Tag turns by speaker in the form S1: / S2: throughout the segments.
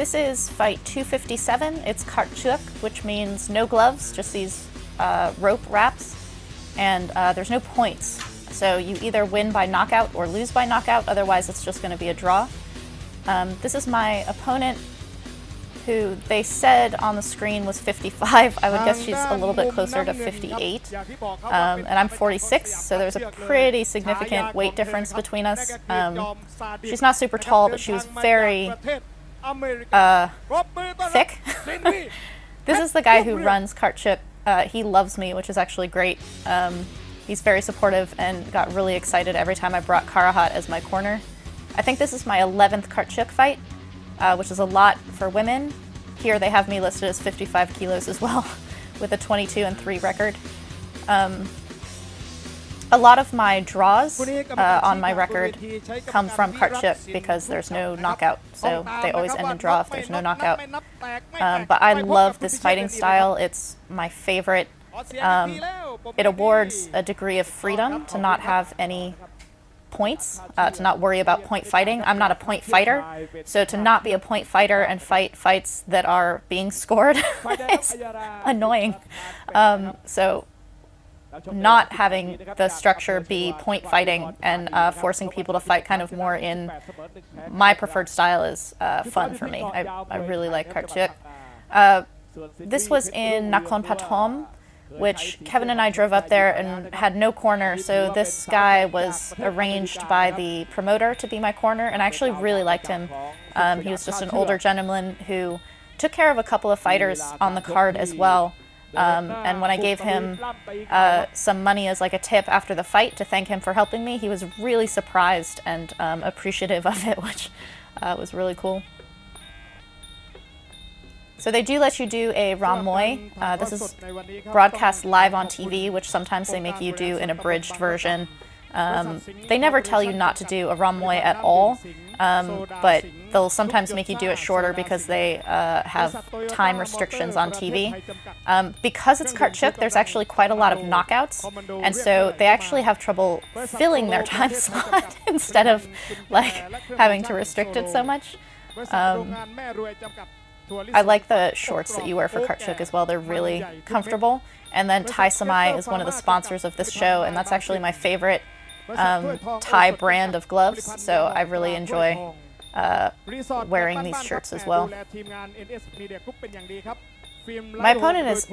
S1: This is fight 257. It's Chuek, which means no gloves, just these rope wraps, and there's no points. So you either win by knockout or lose by knockout, otherwise it's just going to be a draw. This is my opponent, who they said on the screen was 55. I would guess she's a little bit closer to 58. And I'm 46, so there's a pretty significant weight difference between us. She's not super tall, but she was very thick. This is the guy who runs Chuek. He loves me, which is actually great. He's very supportive and got really excited every time I brought Karahat as my corner. I think this is my 11th Chuek fight, which is a lot for women. Here they have me listed as 55 kilos as well, with a 22-3 record. A lot of my draws on my record come from Chuek because there's no knockout, so they always end in draw if there's no knockout. But I love this fighting style. It's my favorite. It awards a degree of freedom to not have any points, to not worry about point fighting. I'm not a point fighter, so to not be a point fighter and fight fights that are being scored is annoying. So not having the structure be point fighting and forcing people to fight kind of more in my preferred style is fun for me. I really like Chuek. This was in Nakhon Pathom, which Kevin and I drove up there and had no corner, so this guy was arranged by the promoter to be my corner, and I actually really liked him. He was just an older gentleman who took care of a couple of fighters on the card as well. And when I gave him some money as like a tip after the fight to thank him for helping me, he was really surprised and appreciative of it, which was really cool. So they do let you do a Ram Muay. This is broadcast live on TV, which sometimes they make you do an abridged version. They never tell you not to do a Ram Muay at all, but they'll sometimes make you do it shorter because they have time restrictions on TV. Because it's Chuek, there's actually quite a lot of knockouts, and so they actually have trouble filling their time slot instead of like having to restrict it so much. I like the shorts that you wear for Chuek as well. They're really comfortable. And then Thai Samai is one of the sponsors of this show, and that's actually my favorite Thai brand of gloves, so I really enjoy wearing these shirts as well. My opponent is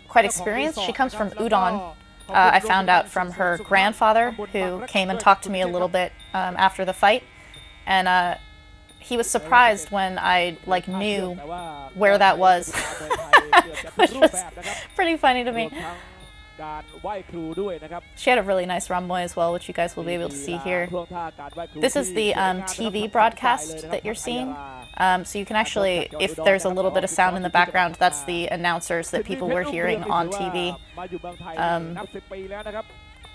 S1: quite experienced. She comes from Udon. I found out from her grandfather, who came and talked to me a little bit after the fight, and he was surprised when I knew where that was, which was pretty funny to me. She had a really nice Ram Muay as well, which you guys will be able to see here. This is the TV broadcast that you're seeing. So you can actually, if there's a little bit of sound in the background, that's the announcers that people were hearing on TV.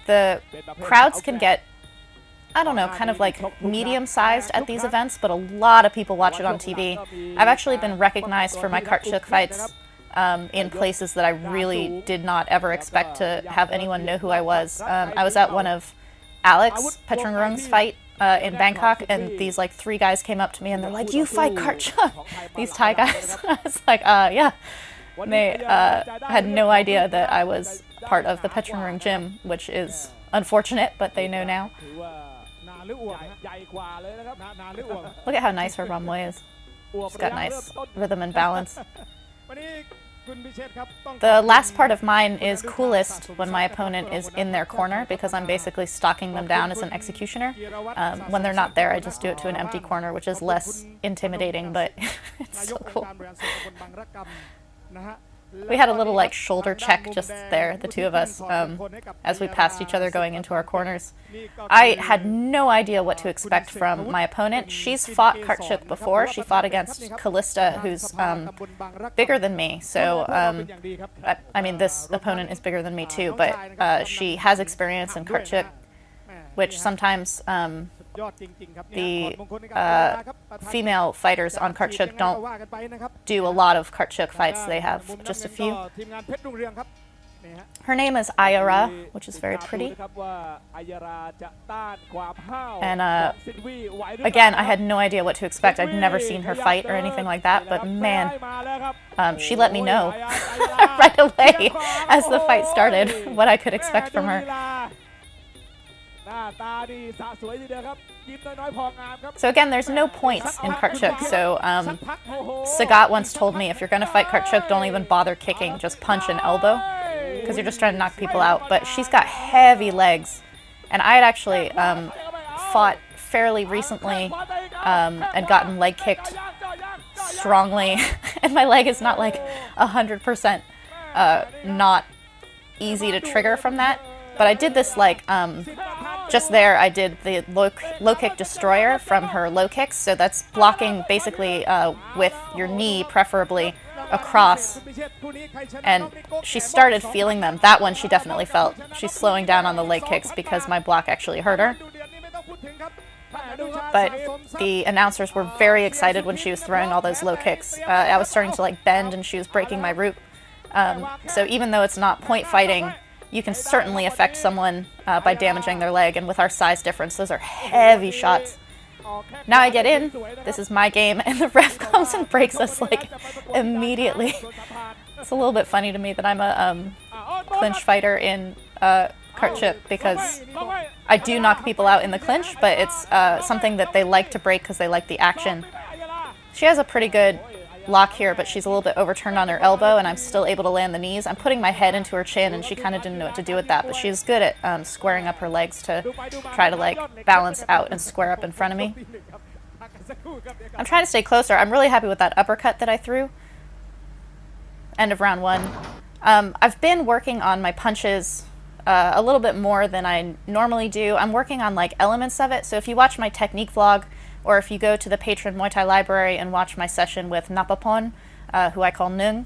S1: The crowds can get, I don't know, kind of like medium-sized at these events, but a lot of people watch it on TV. I've actually been recognized for my Chuek fights in places that I really did not ever expect to have anyone know who I was. I was at one of Alex Petchrungrang's fight in Bangkok, and these 3 guys came up to me and they're like, "You fight Chuek?" These Thai guys. I was like, yeah. And they had no idea that I was part of the Petchrungrang gym, which is unfortunate, but they know now. Look at how nice her Ram Muay is. She's got nice rhythm and balance. The last part of mine is coolest when my opponent is in their corner, because I'm basically stalking them down as an executioner. When they're not there, I just do it to an empty corner, which is less intimidating, but it's still cool. We had a little shoulder check just there, the two of us, as we passed each other going into our corners. I had no idea what to expect from my opponent. She's fought Chuek before. She fought against Callista, who's bigger than me. So, I mean, this opponent is bigger than me too, but she has experience in Chuek, which sometimes the female fighters on Chuek don't do a lot of Chuek fights. They have just a few. Her name is Aiyara, which is very pretty. And again, I had no idea what to expect. I'd never seen her fight or anything like that, but man, she let me know right away as the fight started what I could expect from her. So again, there's no points in Kartchuk. So Sagat once told me, if you're going to fight Kartchuk, don't even bother kicking, just punch and elbow, because you're just trying to knock people out. But she's got heavy legs, and I had actually fought fairly recently and gotten leg kicked strongly, and my leg is not like 100% not easy to trigger from that. But I did this like, just there I did the low kick destroyer from her low kicks. So that's blocking basically with your knee, preferably across. And she started feeling them. That one she definitely felt. She's slowing down on the leg kicks because my block actually hurt her. But the announcers were very excited when she was throwing all those low kicks. I was starting to like bend and she was breaking my root. So even though it's not point fighting, you can certainly affect someone by damaging their leg, and with our size difference, those are heavy shots. Now I get in, this is my game, and the ref comes and breaks us like immediately. It's a little bit funny to me that I'm a clinch fighter in Kartchuk, because I do knock people out in the clinch, but it's something that they like to break because they like the action. She has a pretty good lock here, but she's a little bit overturned on her elbow, and I'm still able to land the knees. I'm putting my head into her chin, and she kind of didn't know what to do with that, but she's good at squaring up her legs to try to like balance out and square up in front of me. I'm trying to stay closer. I'm really happy with that uppercut that I threw. End of round one. I've been working on my punches a little bit more than I normally do. I'm working on like elements of it, so if you watch my technique vlog, or if you go to the Patreon Muay Thai Library and watch my session with Napapon, who I call Nung,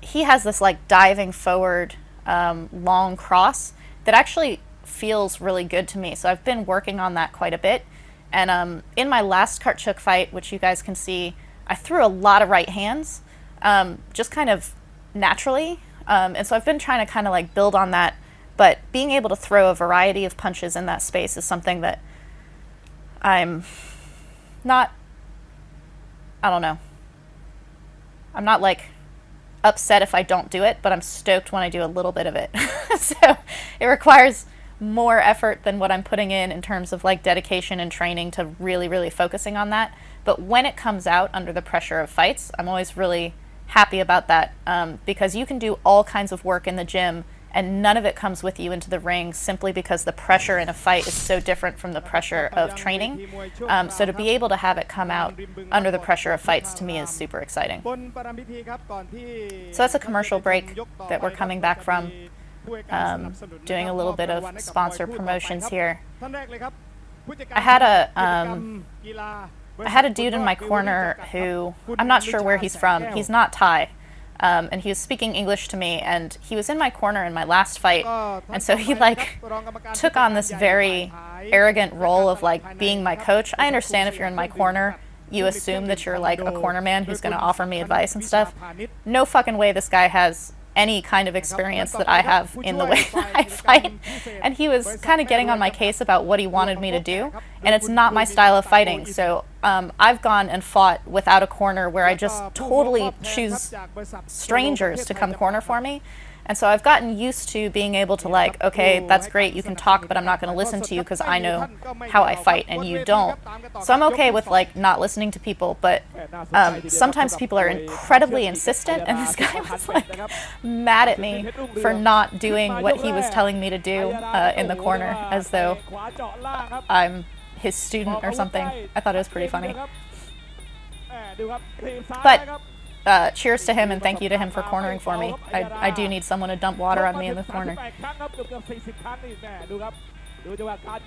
S1: he has this like diving forward long cross that actually feels really good to me. So I've been working on that quite a bit. And in my last Kartchuk fight, which you guys can see, I threw a lot of right hands, just kind of naturally. And so I've been trying to kind of like build on that. But being able to throw a variety of punches in that space is something that I'm not, I don't know. I'm not like upset if I don't do it, but I'm stoked when I do a little bit of it. So it requires more effort than what I'm putting in terms of like dedication and training to really, really focusing on that. But when it comes out under the pressure of fights, I'm always really happy about that, because you can do all kinds of work in the gym and none of it comes with you into the ring simply because the pressure in a fight is so different from the pressure of training. So to be able to have it come out under the pressure of fights, to me, is super exciting. So that's a commercial break that we're coming back from. Doing a little bit of sponsor promotions here. I had a dude in my corner who, I'm not sure where he's from. He's not Thai. And he was speaking English to me, and he was in my corner in my last fight, and so he like took on this very arrogant role of like being my coach. I understand if you're in my corner, you assume that you're like a corner man who's going to offer me advice and stuff. No fucking way this guy has any kind of experience that I have in the way that I fight. And he was kind of getting on my case about what he wanted me to do, and it's not my style of fighting. So I've gone and fought without a corner where I just totally choose strangers to come corner for me. And so I've gotten used to being able to like, okay, that's great, you can talk, but I'm not going to listen to you because I know how I fight and you don't. So I'm okay with like not listening to people, but sometimes people are incredibly insistent, and this guy was like mad at me for not doing what he was telling me to do in the corner, as though I'm his student or something. I thought it was pretty funny. But cheers to him, and thank you to him for cornering for me. I do need someone to dump water on me in the corner.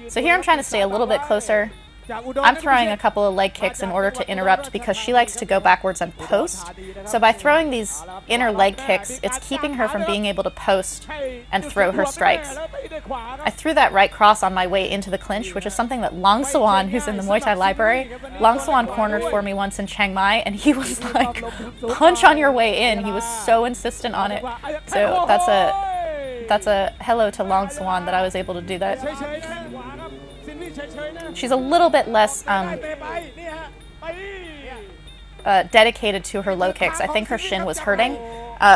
S1: So here I'm trying to stay a little bit closer. I'm throwing a couple of leg kicks in order to interrupt because she likes to go backwards and post. So by throwing these inner leg kicks, it's keeping her from being able to post and throw her strikes. I threw that right cross on my way into the clinch, which is something that Long Sawan, who's in the Muay Thai Library, Long Sawan cornered for me once in Chiang Mai, and he was like, punch on your way in. He was so insistent on it. So that's a hello to Long Sawan that I was able to do that. She's a little bit less dedicated to her low kicks. I think her shin was hurting.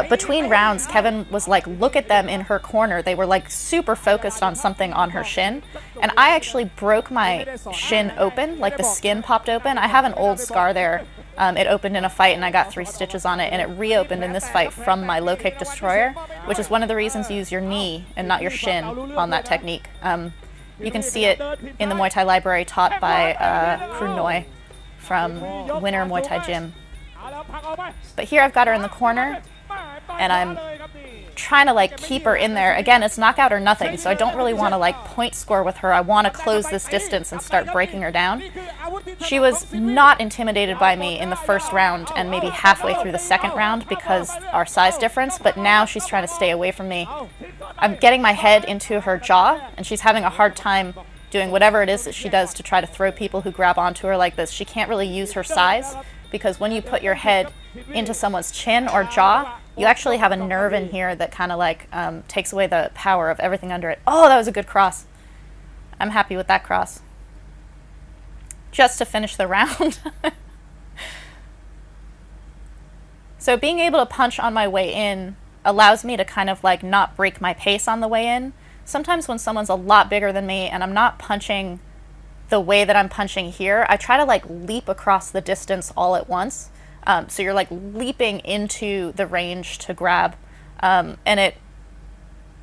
S1: Between rounds, Kevin was like, look at them in her corner. They were like super focused on something on her shin. And I actually broke my shin open, like the skin popped open. I have an old scar there. It opened in a fight and I got 3 stitches on it, and it reopened in this fight from my low kick destroyer, which is one of the reasons you use your knee and not your shin on that technique. You can see it in the Muay Thai Library taught by Krun Noi from Winner Muay Thai Gym. But here I've got her in the corner, and I'm trying to like keep her in there. Again, it's knockout or nothing, so I don't really want to like point score with her. I want to close this distance and start breaking her down. She was not intimidated by me in the first round and maybe halfway through the second round because our size difference, but now she's trying to stay away from me. I'm getting my head into her jaw, and she's having a hard time doing whatever it is that she does to try to throw people who grab onto her like this. She can't really use her size, because when you put your head into someone's chin or jaw, you actually have a nerve in here that kind of like takes away the power of everything under it. Oh, that was a good cross. I'm happy with that cross. Just to finish the round. So being able to punch on my way in allows me to kind of like not break my pace on the way in. Sometimes when someone's a lot bigger than me and I'm not punching the way that I'm punching here, I try to like leap across the distance all at once. So you're like leaping into the range to grab, and it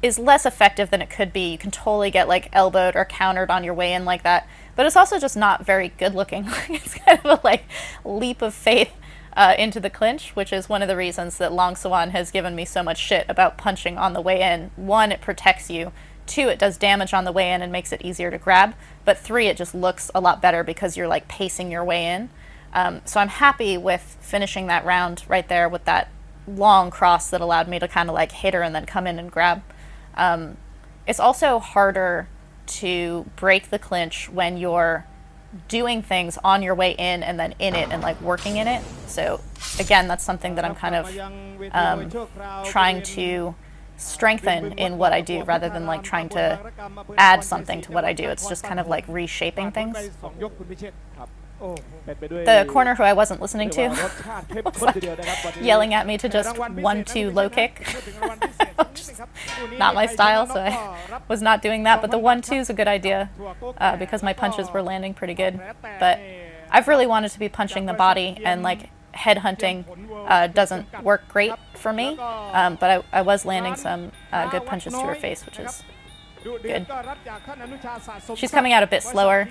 S1: is less effective than it could be. You can totally get like elbowed or countered on your way in like that, but it's also just not very good looking. It's kind of a like leap of faith into the clinch, which is one of the reasons that Long Sawan has given me so much shit about punching on the way in. 1, it protects you. 2, it does damage on the way in and makes it easier to grab. But 3, it just looks a lot better because you're like pacing your way in. So I'm happy with finishing that round right there with that long cross that allowed me to kind of like hit her and then come in and grab. It's also harder to break the clinch when you're doing things on your way in and then in it and like working in it. So again, that's something that I'm kind of trying to strengthen in what I do rather than like trying to add something to what I do. It's just kind of like reshaping things. The corner who I wasn't listening to was like yelling at me to just 1-2 low kick. Just not my style, so I was not doing that, but the 1-2 is a good idea because my punches were landing pretty good. But I've really wanted to be punching the body, and like head hunting doesn't work great for me, but I was landing some good punches to her face, which is good. She's coming out a bit slower.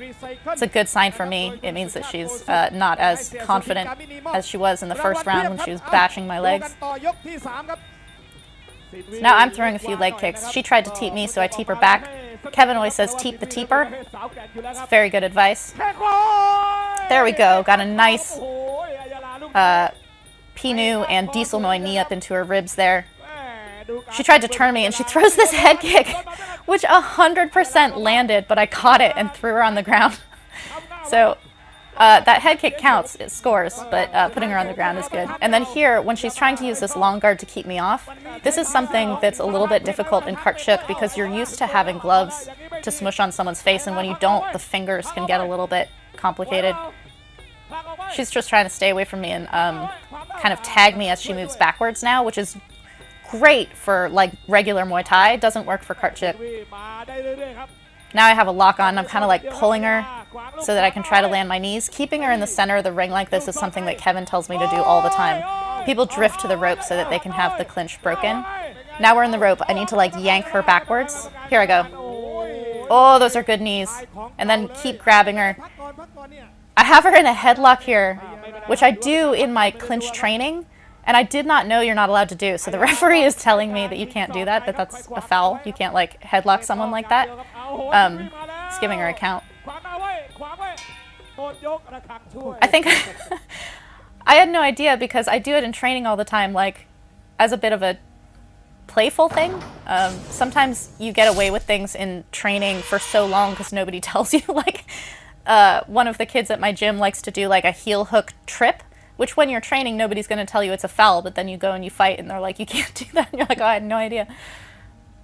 S1: It's a good sign for me. It means that she's not as confident as she was in the first round when she was bashing my legs. So now I'm throwing a few leg kicks. She tried to teep me, so I teep her back. Kevin always says teep the teeper. It's very good advice. There we go. Got a nice Pinu and Diesel Noi knee up into her ribs there. She tried to turn me and she throws this head kick, which 100% landed, but I caught it and threw her on the ground. So that head kick counts, it scores, but putting her on the ground is good. And then here, when she's trying to use this long guard to keep me off, this is something that's a little bit difficult in Kartchuk because you're used to having gloves to smush on someone's face, and when you don't, the fingers can get a little bit complicated. She's just trying to stay away from me and kind of tag me as she moves backwards now, which is great for like regular Muay Thai. It doesn't work for Kartchuk. Now I have a lock on. I'm kind of like pulling her so that I can try to land my knees. Keeping her in the center of the ring like this is something that Kevin tells me to do all the time. People drift to the rope so that they can have the clinch broken. Now we're in the rope. I need to like yank her backwards. Here I go. Oh, those are good knees. And then keep grabbing her. I have her in a headlock here, which I do in my clinch training. And I did not know you're not allowed to do. So the referee is telling me that you can't do that, that's a foul. You can't like headlock someone like that. It's giving her a count. I think I had no idea because I do it in training all the time, like as a bit of a playful thing. Sometimes you get away with things in training for so long because nobody tells you. Like one of the kids at my gym likes to do like a heel hook trip, which when you're training, nobody's going to tell you it's a foul, but then you go and you fight and they're like, you can't do that. And you're like, oh, I had no idea.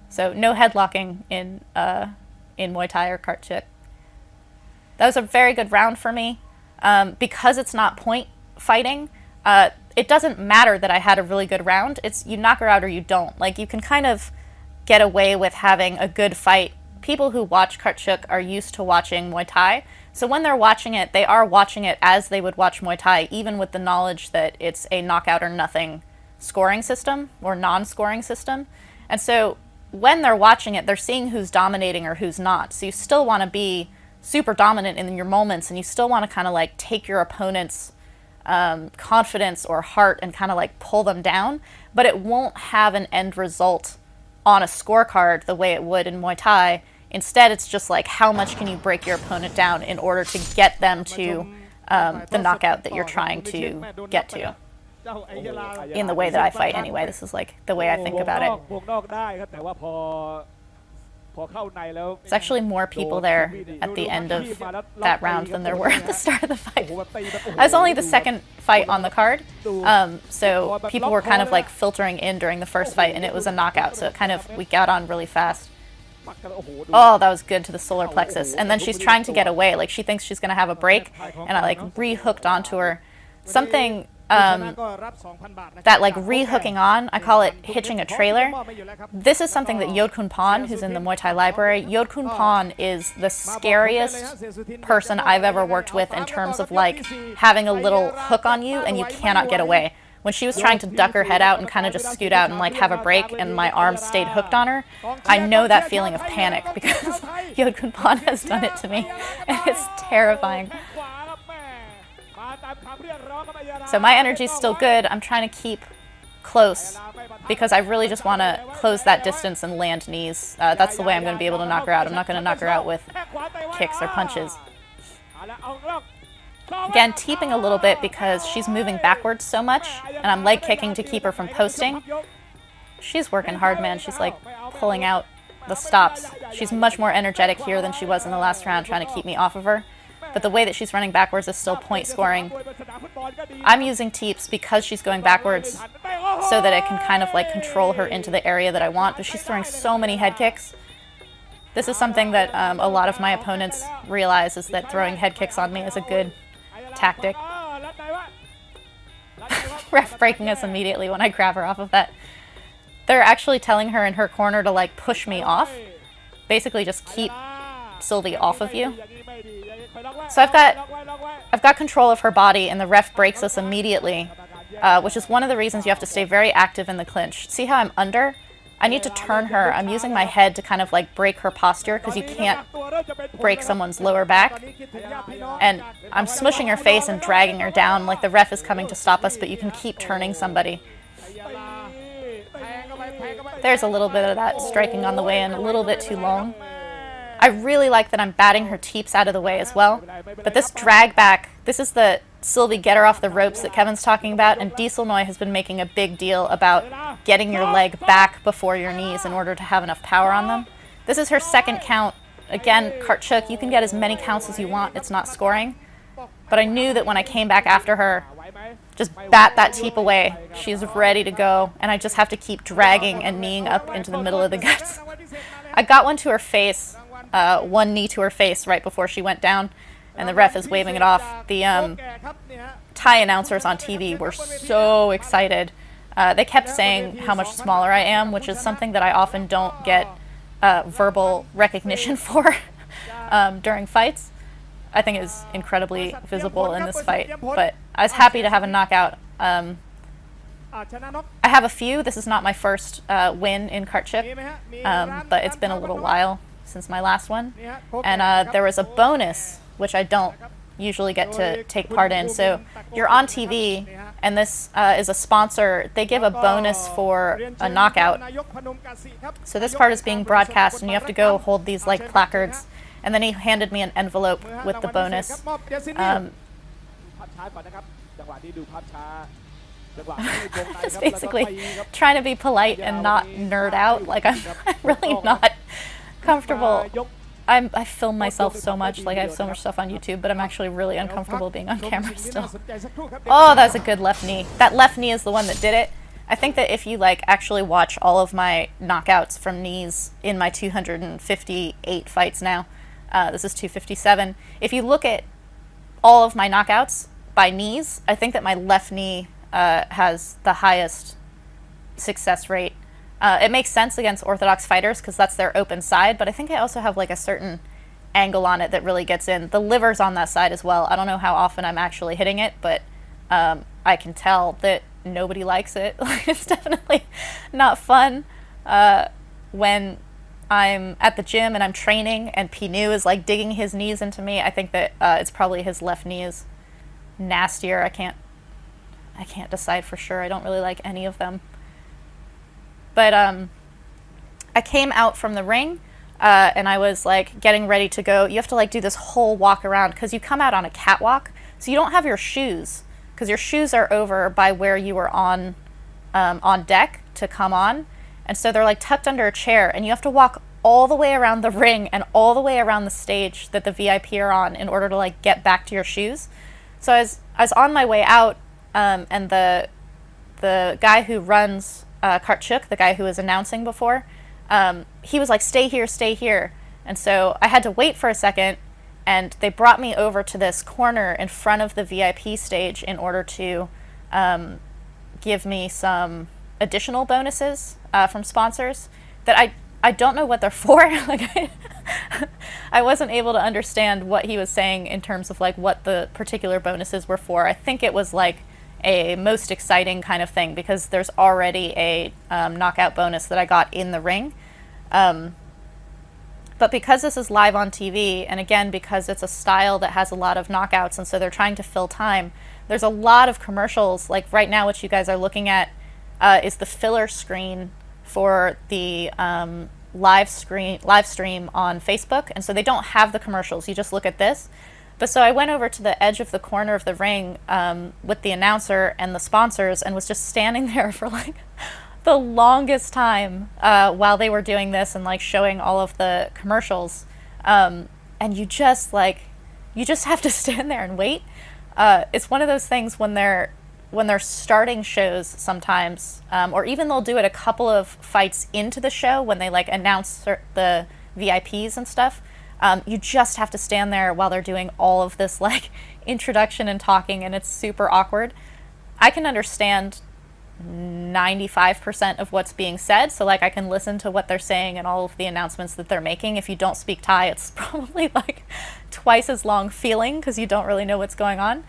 S1: So no headlocking in Muay Thai or Chuek. That was a very good round for me. Because it's not point fighting, it doesn't matter that I had a really good round. It's you knock her out or you don't. Like you can kind of get away with having a good fight. People who watch Chuek are used to watching Muay Thai. So when they're watching it, they are watching it as they would watch Muay Thai, even with the knowledge that it's a knockout or nothing scoring system or non-scoring system. And so when they're watching it, they're seeing who's dominating or who's not. So you still want to be super dominant in your moments, and you still want to kind of like take your opponent's confidence or heart and kind of like pull them down, but it won't have an end result on a scorecard the way it would in Muay Thai. Instead, it's just like how much can you break your opponent down in order to get them to the knockout that you're trying to get to. In the way that I fight anyway, this is like the way I think about it. There's actually more people there at the end of that round than there were at the start of the fight. I was only the second fight on the card, so people were kind of like filtering in during the first fight, and it was a knockout, so it kind of, we got on really fast. Oh, that was good to the solar plexus. And then she's trying to get away, like she thinks she's going to have a break, and I like re-hooked onto her. Something that like re-hooking on, I call it hitching a trailer. This is something that Yodkun Pon, who's in the Muay Thai Library, Yodkun Pon is the scariest person I've ever worked with in terms of like having a little hook on you and you cannot get away. When she was trying to duck her head out and kind of just scoot out and like have a break and my arms stayed hooked on her, I know that feeling of panic because Yodkun Pon has done it to me and it's terrifying. So my energy's still good. I'm trying to keep close because I really just want to close that distance and land knees. That's the way I'm going to be able to knock her out. I'm not going to knock her out with kicks or punches. Again, teeping a little bit because she's moving backwards so much, and I'm leg kicking to keep her from posting. She's working hard, man. She's like pulling out the stops. She's much more energetic here than she was in the last round, trying to keep me off of her. But the way that she's running backwards is still point scoring. I'm using teeps because she's going backwards so that I can kind of like control her into the area that I want, but she's throwing so many head kicks. This is something that a lot of my opponents realize, is that throwing head kicks on me is a good tactic. Ref breaking us immediately when I grab her off of that. They're actually telling her in her corner to like push me off. Basically just keep Sylvie off of you. So I've got control of her body, and the ref breaks us immediately, which is one of the reasons you have to stay very active in the clinch. See how I'm under? I need to turn her. I'm using my head to kind of like break her posture because you can't break someone's lower back. And I'm smushing her face and dragging her down like the ref is coming to stop us, but you can keep turning somebody. There's a little bit of that striking on the way in, a little bit too long. I really like that I'm batting her teeps out of the way as well. But this drag back, this is the Sylvie get her off the ropes that Kevin's talking about, and Diesel Noi has been making a big deal about getting your leg back before your knees in order to have enough power on them. This is her second count. Again, Chuek, you can get as many counts as you want, it's not scoring. But I knew that when I came back after her, just bat that teep away. She's ready to go, and I just have to keep dragging and kneeing up into the middle of the guts. I got one to her face. One knee to her face right before she went down, and the ref is waving it off. The Thai announcers on TV were so excited. They kept saying how much smaller I am, which is something that I often don't get verbal recognition for during fights. I think it was incredibly visible in this fight, but I was happy to have a knockout. I have a few. This is not my first win in Chuek, but it's been a little while since my last one, and there was a bonus which I don't usually get to take part in. So you're on TV, and this is a sponsor. They give a bonus for a knockout. So this part is being broadcast, and you have to go hold these like placards And then he handed me an envelope with the bonus. Just basically trying to be polite and not nerd out. Like, I'm really not comfortable. I film myself so much, like I have so much stuff on YouTube, but I'm actually really uncomfortable being on camera still. Oh, that's a good left knee. That left knee is the one that did it. I think that if you like actually watch all of my knockouts from knees in my 258 fights now, this is 257, if you look at all of my knockouts by knees, I think that my left knee has the highest success rate. It makes sense against orthodox fighters because that's their open side, but I think I also have like a certain angle on it that really gets in. The liver's on that side as well. I don't know how often I'm actually hitting it, but I can tell that nobody likes it. It's definitely not fun when I'm at the gym and I'm training and Pinu is like digging his knees into me. I think that it's probably his left knee is nastier. I can't decide for sure. I don't really like any of them. But I came out from the ring and I was like getting ready to go. You have to like do this whole walk around because you come out on a catwalk, so you don't have your shoes because your shoes are over by where you were on deck to come on, and so they're like tucked under a chair, and you have to walk all the way around the ring and all the way around the stage that the VIP are on in order to like get back to your shoes. So I was on my way out, and the guy who runs Chuek, the guy who was announcing before, he was like, stay here. And so I had to wait for a second, and they brought me over to this corner in front of the VIP stage in order to give me some additional bonuses from sponsors that I don't know what they're for. Like I wasn't able to understand what he was saying in terms of like what the particular bonuses were for. I think it was like a most exciting kind of thing because there's already a knockout bonus that I got in the ring. But because this is live on TV, and again, because it's a style that has a lot of knockouts, and so they're trying to fill time, there's a lot of commercials. Like right now, what you guys are looking at is the filler screen for the live stream on Facebook, and so they don't have the commercials. You just look at this. But so I went over to the edge of the corner of the ring with the announcer and the sponsors and was just standing there for like the longest time while they were doing this and like showing all of the commercials. And you just have to stand there and wait. It's one of those things when they're starting shows sometimes, or even they'll do it a couple of fights into the show when they like announce the VIPs and stuff. You just have to stand there while they're doing all of this like introduction and talking, and it's super awkward. I can understand 95% of what's being said, so like I can listen to what they're saying and all of the announcements that they're making. If you don't speak Thai, it's probably like twice as long feeling because you don't really know what's going on.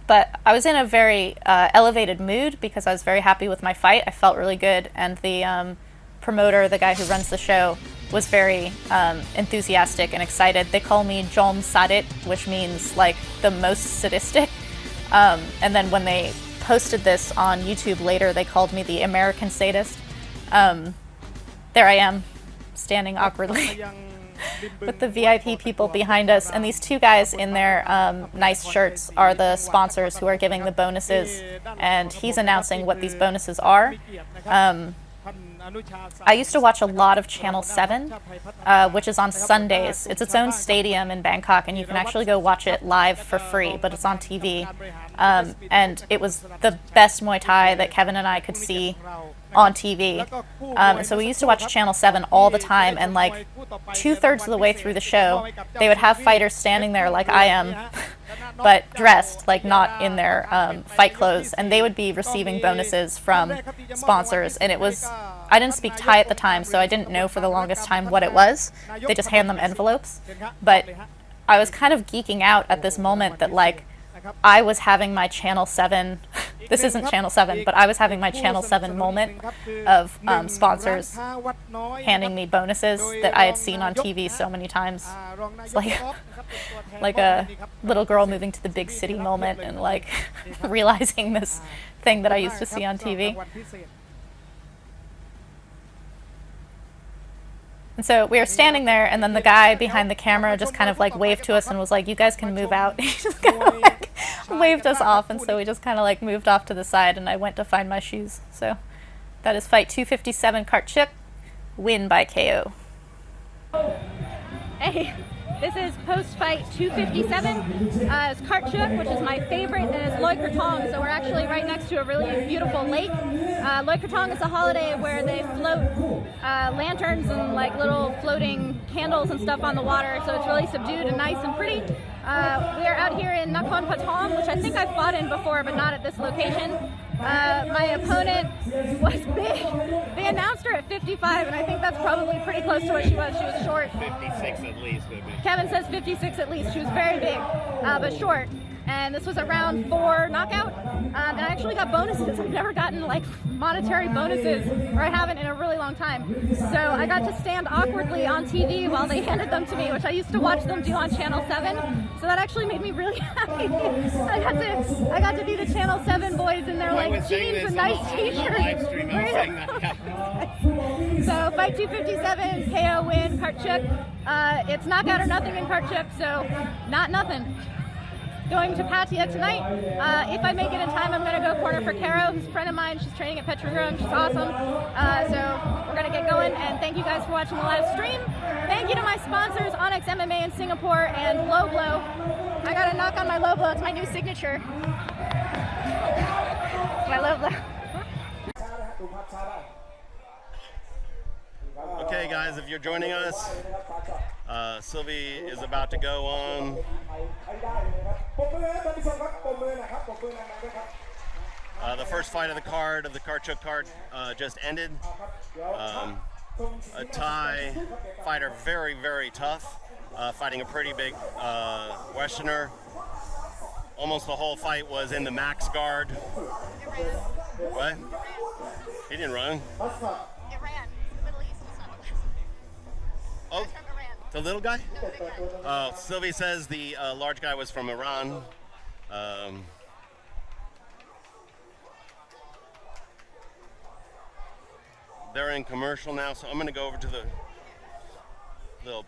S1: But I was in a very elevated mood because I was very happy with my fight. I felt really good, and the promoter, the guy who runs the show, was very enthusiastic and excited. They call me Jom Sadit, which means like the most sadistic. And then when they posted this on YouTube later, they called me the American sadist. There I am, standing awkwardly with the VIP people behind us. And these two guys in their nice shirts are the sponsors who are giving the bonuses. And he's announcing what these bonuses are. I used to watch a lot of Channel 7, which is on Sundays. It's its own stadium in Bangkok, and you can actually go watch it live for free, but it's on TV. And it was the best Muay Thai that Kevin and I could see on TV. And so we used to watch Channel 7 all the time, and like 2/3 of the way through the show, they would have fighters standing there like I am, but dressed, like not in their fight clothes, and they would be receiving bonuses from sponsors. And it was, I didn't speak Thai at the time, so I didn't know for the longest time what it was. They just hand them envelopes. But I was kind of geeking out at this moment that like I was having my Channel 7, this isn't Channel 7, but I was having my Channel 7 moment of sponsors handing me bonuses that I had seen on TV so many times. It's like a little girl moving to the big city moment and like realizing this thing that I used to see on TV. And so we were standing there, and then the guy behind the camera just kind of like waved to us and was like, "You guys can move out." He just kind of like waved us off, and so we just kind of like moved off to the side, and I went to find my shoes. So that is fight 257, Chuek, win by KO.
S2: Hey, this is post-fight 257. It's Chuek, which is my favorite, and it's Loy Krathong, so we're actually right next to a really beautiful lake. Loy Krathong is a holiday where they float lanterns and like little floating candles and stuff on the water, so it's really subdued and nice and pretty. We are out here in Nakhon Pathom, which I think I've fought in before, but not at this location. My opponent was big. They announced her at 55, and I think that's probably pretty close to what she was. She was short.
S3: 56 at least, maybe.
S2: Kevin says 56 at least. She was very big, but short. And this was a round 4 knockout. And I actually got bonuses. I've never gotten like monetary bonuses, or I haven't in a really long time. So I got to stand awkwardly on TV while they handed them to me, which I used to watch them do on Channel 7. So that actually made me really happy. I got to be the Channel 7 boys in their like jeans and nice t-shirts. So fight 257, KO win, Chuek. It's knockout or nothing in Chuek, so not nothing. Going to Pattaya tonight. If I make it in time, I'm going to go corner for Caro, who's a friend of mine. She's training at Petchrungruang. She's awesome. So we're going to get going, and thank you guys for watching the live stream. Thank you to my sponsors, Onyx MMA in Singapore and Low Blow. I got a knock on my Low Blow. It's my new signature. My Low Blow.
S3: Okay, guys, if you're joining us, Sylvie is about to go on. The first fight of the card, of the Chuek card, just ended. A Thai fighter, very, very tough, fighting a pretty big Westerner. Almost the whole fight was in the max guard. What? He didn't run.
S2: It ran. Middle East. It's not
S3: Oh, the little guy? Oh, Sylvie says the large guy was from Iran. They're in commercial now, so I'm going to go over to the little...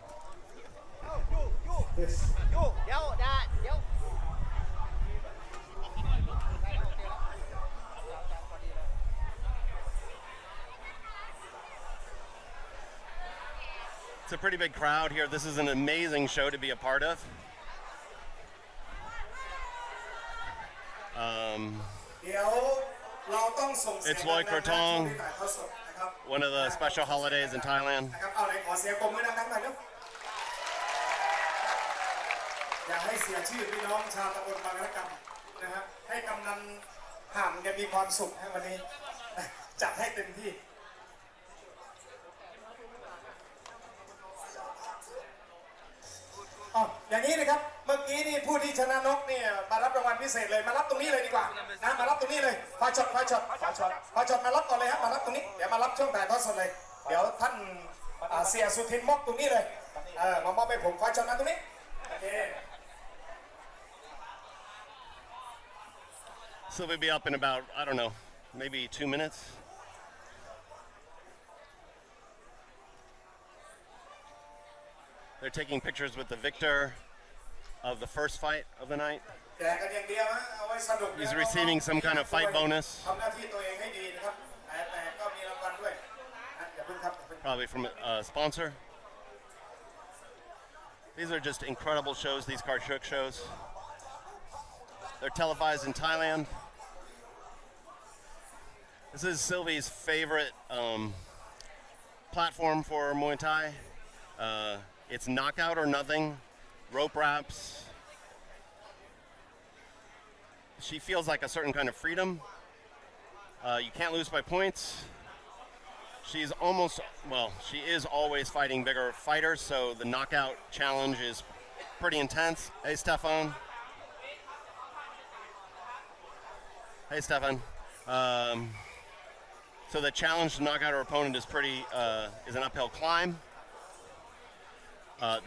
S3: It's a pretty big crowd here. This is an amazing show to be a part of. It's Loy Krathong, one of the special holidays in Thailand.
S4: อย่าให้เสียชื่อพี่น้องชาวตำบลบางระกำนะฮะให้กำนันห่ามแกมีความสุขให้วันนี้จัดให้เต็มที่อย่างนี้นะครับเมื่อกี้นี่ผู้ที่ชนะนกเนี่ยมารับรางวัลพิเศษเลยมารับตรงนี้เลยดีกว่านะมารับตรงนี้เลยพาช็อตมารับก่อนเลยครับมารับตรงนี้เดี๋ยวมารับช่วงถ่ายทอดสดเลยเดี๋ยวท่านเสียสุทินมอบตรงนี้เลยมามอบให้ผมพาช็อตมาตรงนี้โอเค
S3: So we'll be up in about, I don't know, maybe 2 minutes. They're taking pictures with the victor of the first fight of the night. He's receiving some kind of fight bonus. Probably from a sponsor. These are just incredible shows, these Chuek shows. They're televised in Thailand. This is Sylvie's favorite platform for Muay Thai. It's knockout or nothing, rope wraps. She feels like a certain kind of freedom. You can't lose by points. She is always fighting bigger fighters, so the knockout challenge is pretty intense. Hey, Stefan. Hey, Stefan. So the challenge to knock out her opponent is is an uphill climb.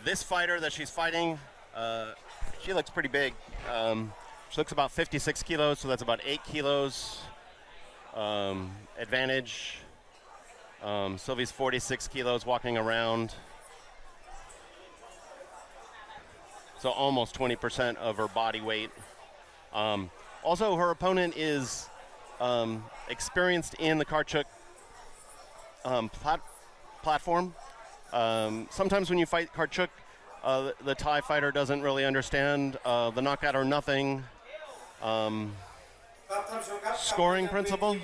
S3: This fighter that she's fighting, she looks pretty big. She looks about 56 kilos, so that's about 8 kilos advantage. Sylvie's 46 kilos walking around. So almost 20% of her body weight. Also, her opponent is experienced in the Karchuk platform. Sometimes when you fight Karchuk, the Thai fighter doesn't really understand the knockout or nothing scoring principle.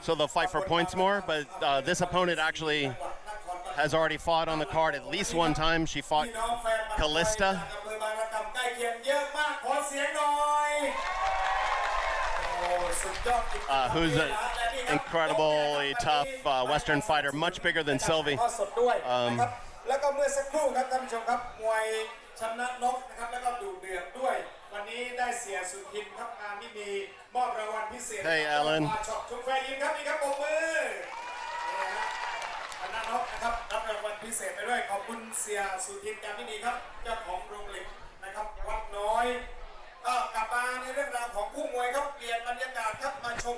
S3: So they'll fight for points more, but this opponent actually has already fought on the card at least one time. She fought Callista. Who's an incredibly tough Western fighter, much bigger than Sylvie.
S4: แล้วก็เมื่อสักครู่ครับท่านผู้ชมครับมวยชนะนกนะครับแล้วก็ดูเดือดด้วยวันนี้ได้เสียสุทินครับงานที่มีมอบรางวัลพิเศษ
S3: Hey Alan
S4: ช็อปชุมแฟยิมครับนี่ครับปรบมือนี่ฮะชนะนกนะครับรับรางวัลพิเศษไปด้วยขอบคุณเสียสุทินการที่ดีครับเจ้าของโรงเหล็กนะครับวัดน้อยก็กลับมาในเรื่องราวของคู่มวยครับเปลี่ยนบรรยากาศครับมาชม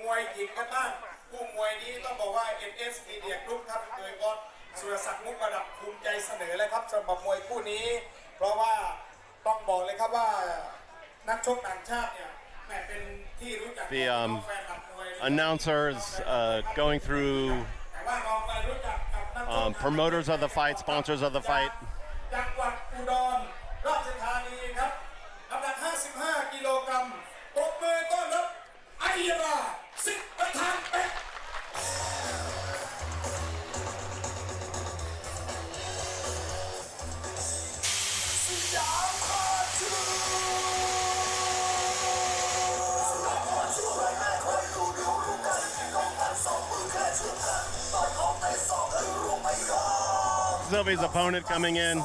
S4: มวยหญิงกันบ้างคู่มวยนี้ต้องบอกว่า NS Media Group ครับโดยบอสสุรศักดิ์มุกประดับภูมิใจเสนอเลยครับสำหรับมวยคู่นี้เพราะว่าต้องบอกเลยครับว่านักชกต่างชาติเนี่ยแม้เป็นที่รู้จัก
S3: The announcers going through promoters of the fight, sponsors of the fight.
S4: จังหวัดอุดรราชธานีครับน้ำหนัก55 กิโลกรัมปรบมือต้อนรับไอยราสิทธิ์ประธานเป็ด
S3: Sylvie's opponent coming in.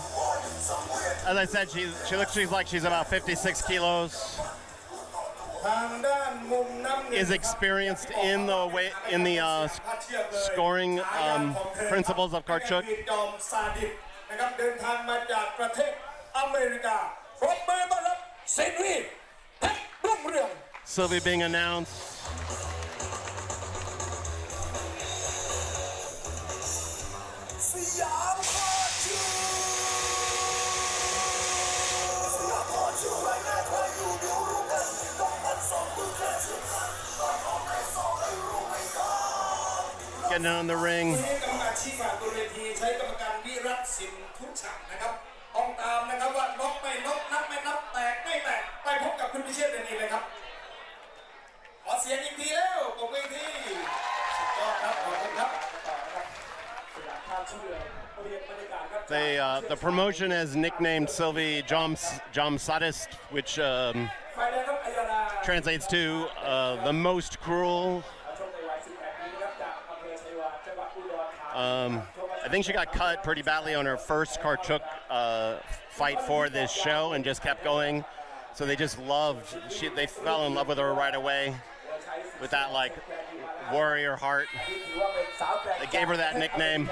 S3: As I said, she looks like she's about 56 kilos. Is experienced in the scoring principles of Karchuk.
S4: นะครับเดินทางมาจากประเทศอเมริกาปรบมือต้อนรับซิลวี่เพชรรุ่งเรือง
S3: Sylvie being announced. Getting on the ring.
S4: กรรมการชี้ขาดบนเวทีใช้กรรมการวิรัตสินทุกฉากนะครับต้องตามนะครับว่าน็อกไม่น็อกนับไม่นับแตกไม่แตกไปพบกับคุณพิเชษฐ์เดนีเลยครับขอเสียงอีกทีแล้วปรบมือทีสุดยอดครับขอบคุณครับ
S3: The promotion has nicknamed Sylvie Jom Sadist, which translates to the most cruel. I think she got cut pretty badly on her first Karchuk fight for this show and just kept going. So they just they fell in love with her right away with that like warrior heart. They gave her that nickname.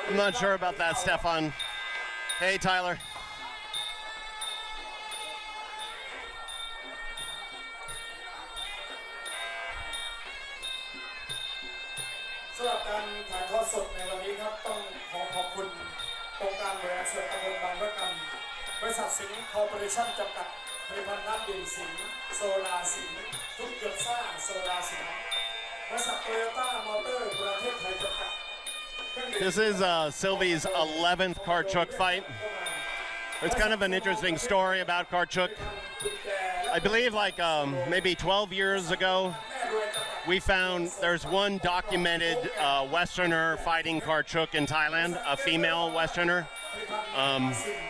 S3: I'm not sure about that, Stefan. Hey, Tyler.
S4: สำหรับการถ่ายทอดสดในวันนี้ครับต้องขอบคุณองค์การบริหารส่วนตำบลบางระกำบริษัทสิงห์คอร์ปอเรชั่นจำกัดผลิตภัณฑ์น้ำดื่มสิงห์โซดาสิงห์ทุกหยดซ่าโซดาสิงห์บริษัทโตโยต้ามอเตอร์ประเทศไทยจำกัด
S3: This is Sylvie's 11th Karchuk fight. It's kind of an interesting story about Karchuk. I believe like maybe 12 years ago, we found there's one documented Westerner fighting Karchuk in Thailand, a female Westerner.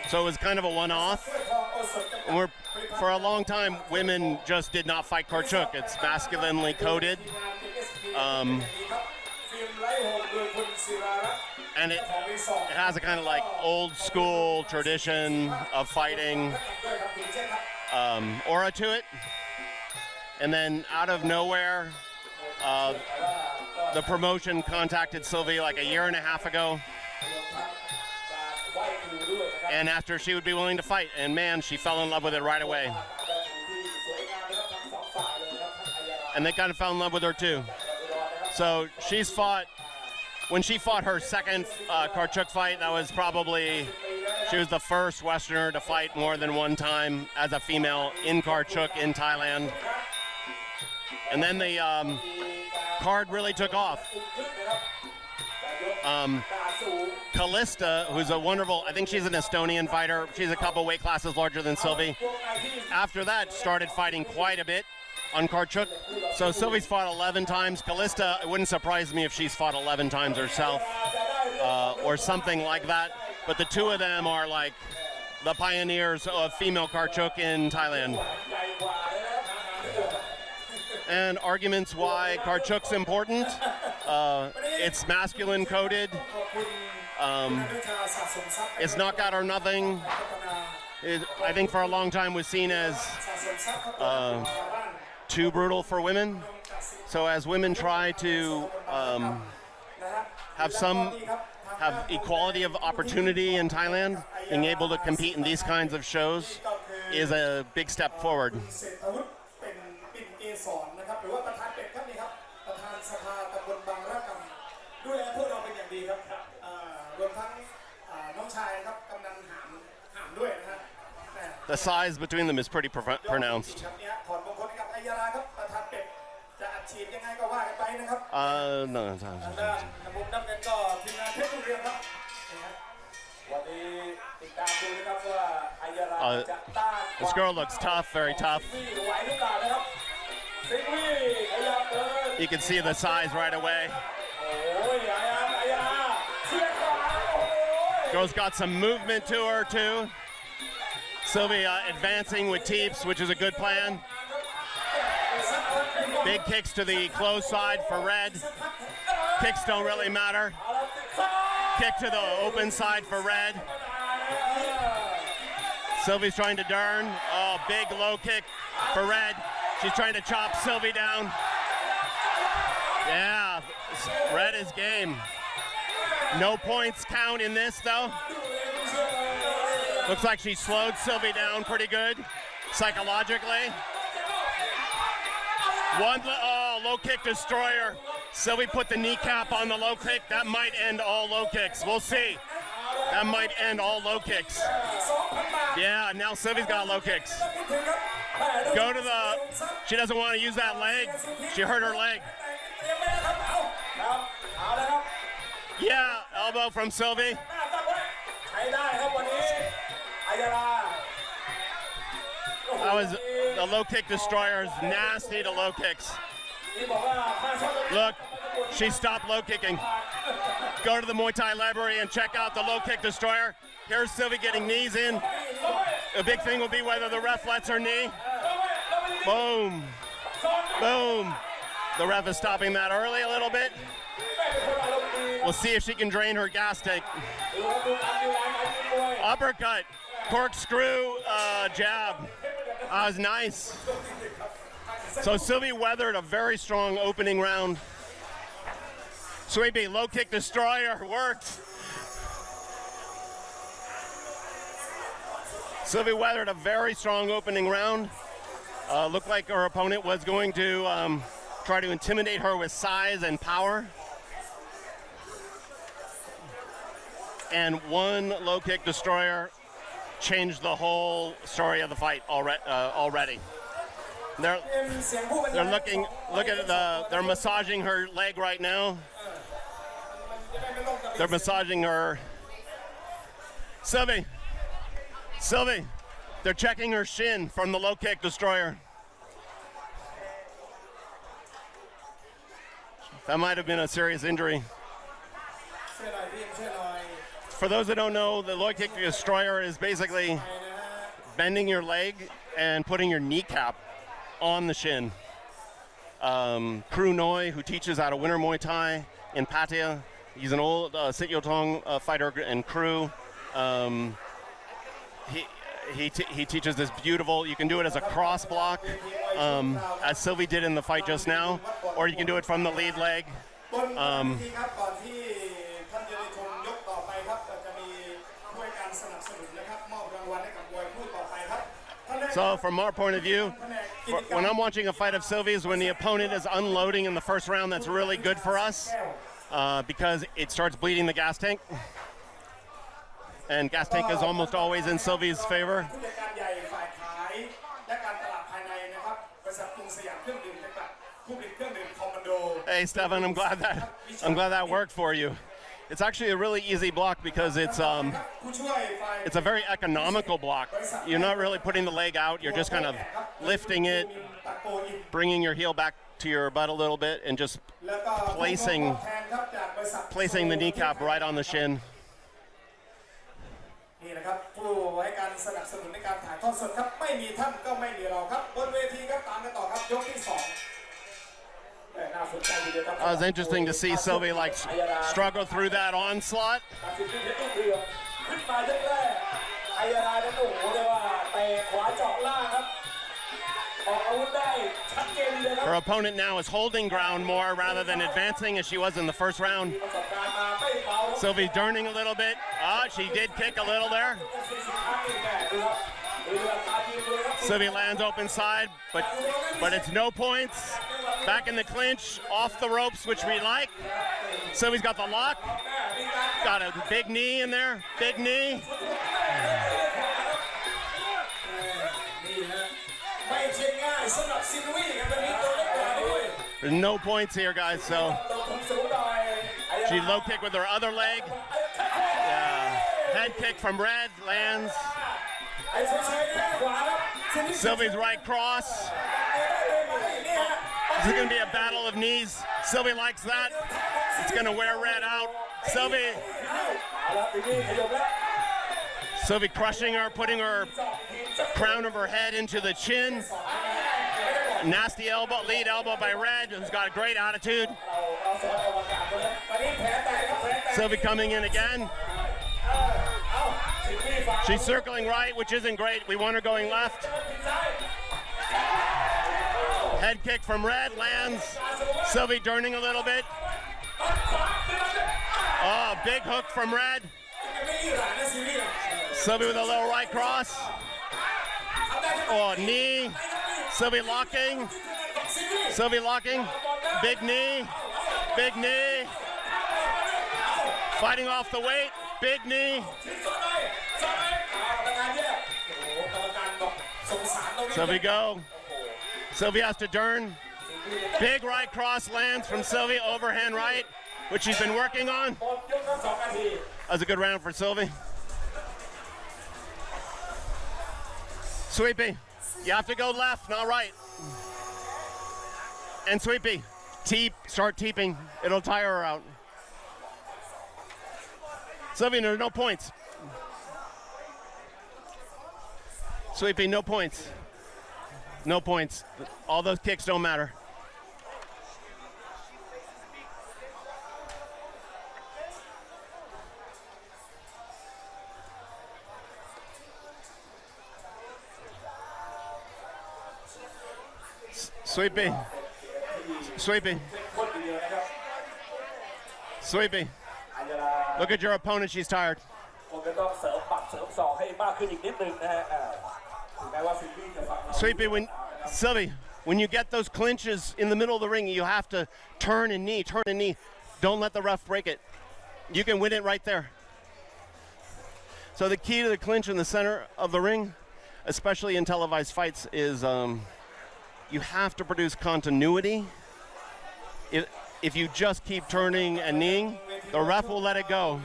S3: So it was kind of a one-off. For a long time, women just did not fight Karchuk. It's masculinely coded. And it has a kind of like old school tradition of fighting aura to it. And then out of nowhere, the promotion contacted Sylvie like a year and a half ago and asked her if she would be willing to fight. And man, she fell in love with it right away. And they kind of fell in love with her too. So she's fought, when she fought her second Karchuk fight, that was probably, she was the first Westerner to fight more than one time as a female in Karchuk in Thailand. And then the card really took off. Callista, who's a wonderful, I think she's an Estonian fighter. She's a couple weight classes larger than Sylvie. After that, started fighting quite a bit on Karchuk. So Sylvie's fought 11 times. Callista, it wouldn't surprise me if she's fought 11 times herself or something like that. But the two of them are like the pioneers of female Karchuk in Thailand. And arguments why Karchuk's important. It's masculine coded. It's knockout or nothing. I think for a long time was seen as too brutal for women. So as women try to have equality of opportunity in Thailand, being able to compete in these kinds of shows is a big step forward. The size between them is pretty pronounced. No. This girl looks tough, very tough. You can see the size right away. Girl's got some movement to her too. Sylvie advancing with teeps, which is a good plan. Big kicks to the close side for red. Kicks don't really matter. Kick to the open side for red. Sylvie's trying to turn. Oh, big low kick for red. She's trying to chop Sylvie down. Yeah, red is game. No points count in this though. Looks like she slowed Sylvie down pretty good, psychologically. Low kick destroyer. Sylvie put the kneecap on the low kick. That might end all low kicks. We'll see. That might end all low kicks. Yeah, now Sylvie's got low kicks. Go to she doesn't want to use that leg. She hurt her leg. Yeah, elbow from Sylvie. That was the low kick destroyer. Is nasty to low kicks. Look, she stopped low kicking. Go to the Muay Thai Library and check out the low kick destroyer. Here's Sylvie getting knees in. The big thing will be whether the ref lets her knee. Boom. Boom. The ref is stopping that early a little bit. We'll see if she can drain her gas tank. Uppercut. Corkscrew jab. That was nice. So Sylvie weathered a very strong opening round. Sweepy, low kick destroyer, worked. Sylvie weathered a very strong opening round. Looked like her opponent was going to try to intimidate her with size and power. And one low kick destroyer changed the whole story of the fight already. They're looking, they're massaging her leg right now. They're massaging her. Sylvie, they're checking her shin from the low kick destroyer. That might have been a serious injury. For those that don't know, the low kick destroyer is basically bending your leg and putting your kneecap on the shin. Kru Noi, who teaches out of Winter Muay Thai in Pattaya, he's an old Sityotong fighter and crew. He teaches this beautiful, you can do it as a cross block, as Sylvie did in the fight just now, or you can do it from the lead leg.
S4: บสนุนนะครับมอบรางวัลให้กับมวยคู่ต่อไปครับ
S3: So from our point of view, when I'm watching a fight of Sylvie's, when the opponent is unloading in the first round, that's really good for us because it starts bleeding the gas tank. And gas tank is almost always in Sylvie's favor.
S4: ผู้จัดการใหญ่ฝ่ายขายและการตลาดภายในนะครับบริษัทกรุงสยามเครื่องดื่มจำกัดผู้ผลิตเครื่องดื่มคอมมานโด
S3: Hey Stefan, I'm glad that worked for you. It's actually a really easy block because it's a very economical block. You're not really putting the leg out. You're just kind of lifting it, bringing your heel back to your butt a little bit, and just placing the kneecap right on the shin.
S4: นี่นะครับผู้ให้การสนับสนุนในการถ่ายทอดสดครับไม่มีท่านก็ไม่มีเราครับบนเวทีครับตามกันต่อครับยกที่2
S3: It was interesting to see Sylvie like struggle through that onslaught. Her opponent now is holding ground more rather than advancing as she was in the first round. Sylvie turning a little bit. She did kick a little there. Sylvie lands open side, but it's no points. Back in the clinch, off the ropes, which we like. Sylvie's got the lock. Got a big knee in there. Big knee. There's no points here, guys, so she low kick with her other leg. Head kick from Red lands. Sylvie's right cross. This is going to be a battle of knees. Sylvie likes that. It's going to wear Red out. Sylvie crushing her, putting her crown of her head into the chin. Nasty elbow, lead elbow by Red, who's got a great attitude. Sylvie coming in again. She's circling right, which isn't great. We want her going left. Head kick from Red lands. Sylvie turning a little bit. Oh, big hook from Red. Sylvie with a little right cross. Oh, knee. Sylvie locking. Sylvie locking. Big knee. Big knee. Fighting off the weight. Big knee. Sylvie go. Sylvie has to turn. Big right cross lands from Sylvie. Overhand right, which she's been working on. That was a good round for Sylvie. Sweepy, you have to go left, not right. And Sweepy, start teeping. It'll tire her out. Sylvie, there's no points. Sweepy, no points. No points. All those kicks don't matter. Sweepy. Sweepy. Sweepy. Look at your opponent, she's tired. Sweepy, Sylvie, when you get those clinches in the middle of the ring, you have to turn and knee. Don't let the ref break it. You can win it right there. So the key to the clinch in the center of the ring, especially in televised fights, is you have to produce continuity. If you just keep turning and kneeing, the ref will let it go.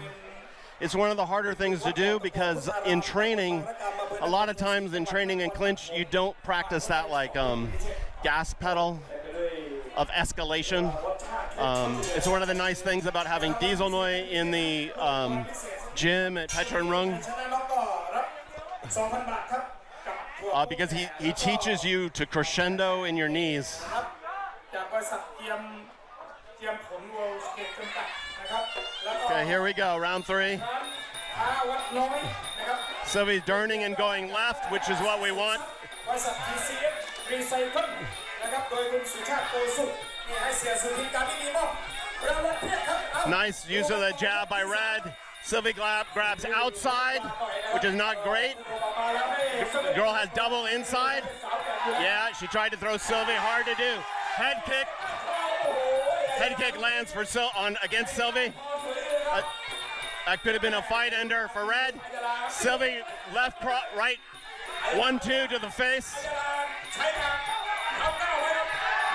S3: It's one of the harder things to do because in training, a lot of times in training and clinch, you don't practice that like gas pedal of escalation. It's one of the nice things about having Diesel Noi in the gym at Petchrungruang. Because he teaches you to crescendo in your knees. Okay, here we go, round 3. Sylvie's turning and going left, which is what we want. Nice use of the jab by Red. Sylvie grabs outside, which is not great. The girl has double inside. Yeah, she tried to throw Sylvie, hard to do. Head kick. Head kick lands for against Sylvie. That could have been a fight ender for red. Sylvie left, right, 1-2 to the face.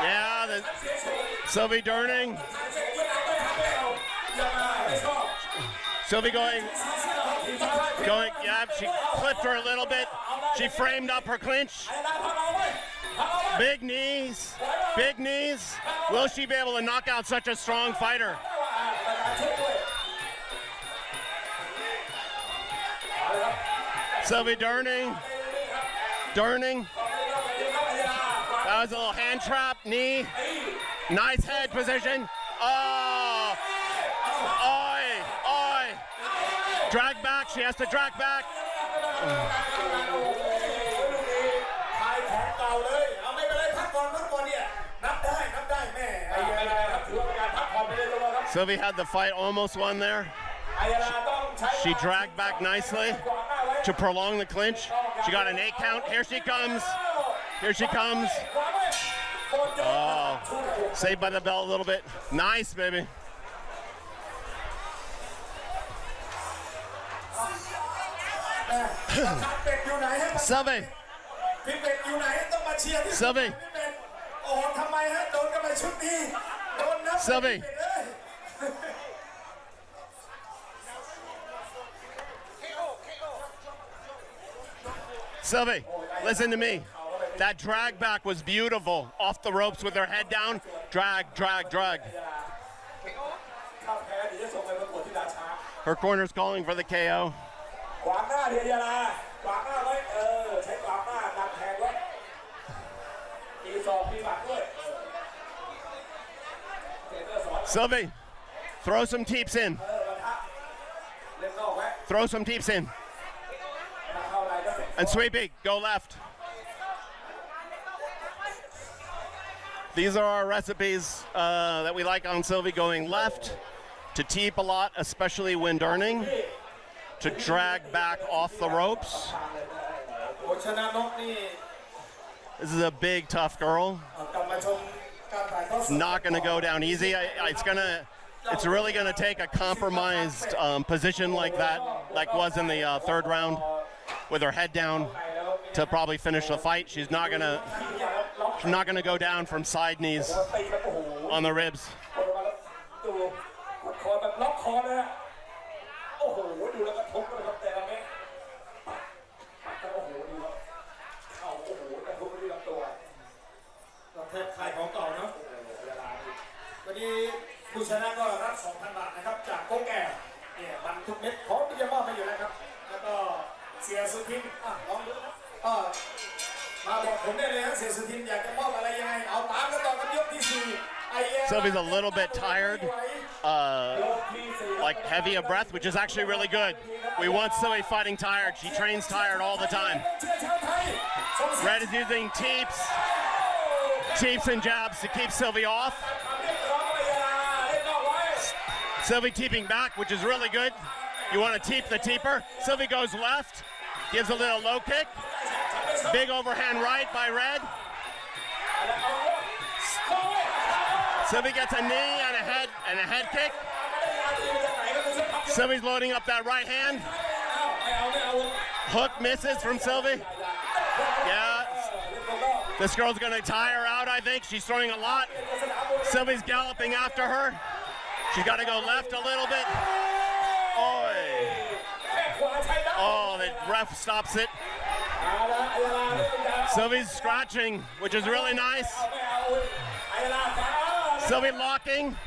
S3: Yeah, Sylvie Durning. Sylvie going, yeah, she clipped her a little bit. She framed up her clinch. Big knees, big knees. Will she be able to knock out such a strong fighter? Sylvie Durning. That was a little hand trap, knee. Nice head position. Oh, oi. Drag back, she has to drag back. Sylvie had the fight, almost won there. She dragged back nicely to prolong the clinch. She got an 8 count. Here she comes. Here she comes. Oh, saved by the bell a little bit. Nice, baby. Sylvie. Sylvie. Sylvie. Sylvie, listen to me. That drag back was beautiful. Off the ropes with her head down. Drag. Her corner's calling for the KO. Sylvie, throw some teeps in. Throw some teeps in. And sweepy, go left. These are our recipes that we like on Sylvie, going left, to teep a lot, especially when durning, to drag back off the ropes. This is a big, tough girl. It's not going to go down easy. It's really going to take a compromised position like that, like was in the 3rd round, with her head down to probably finish the fight. She's not going to go down from side knees on the ribs. Sylvie's a little bit tired, like heavy of breath, which is actually really good. We want Sylvie fighting tired. She trains tired all the time. Red is using teeps and jabs to keep Sylvie off. Sylvie teeping back, which is really good. You want to teep the teeper. Sylvie goes left, gives a little low kick. Big overhand right by Red. Sylvie gets a knee and a head kick. Sylvie's loading up that right hand. Hook misses from Sylvie. Yeah. This girl's gonna tire out, I think. She's throwing a lot. Sylvie's galloping after her. She's gotta go left a little bit. Oh, the ref stops it. Sylvie's scratching, which is really nice. Sylvie locking.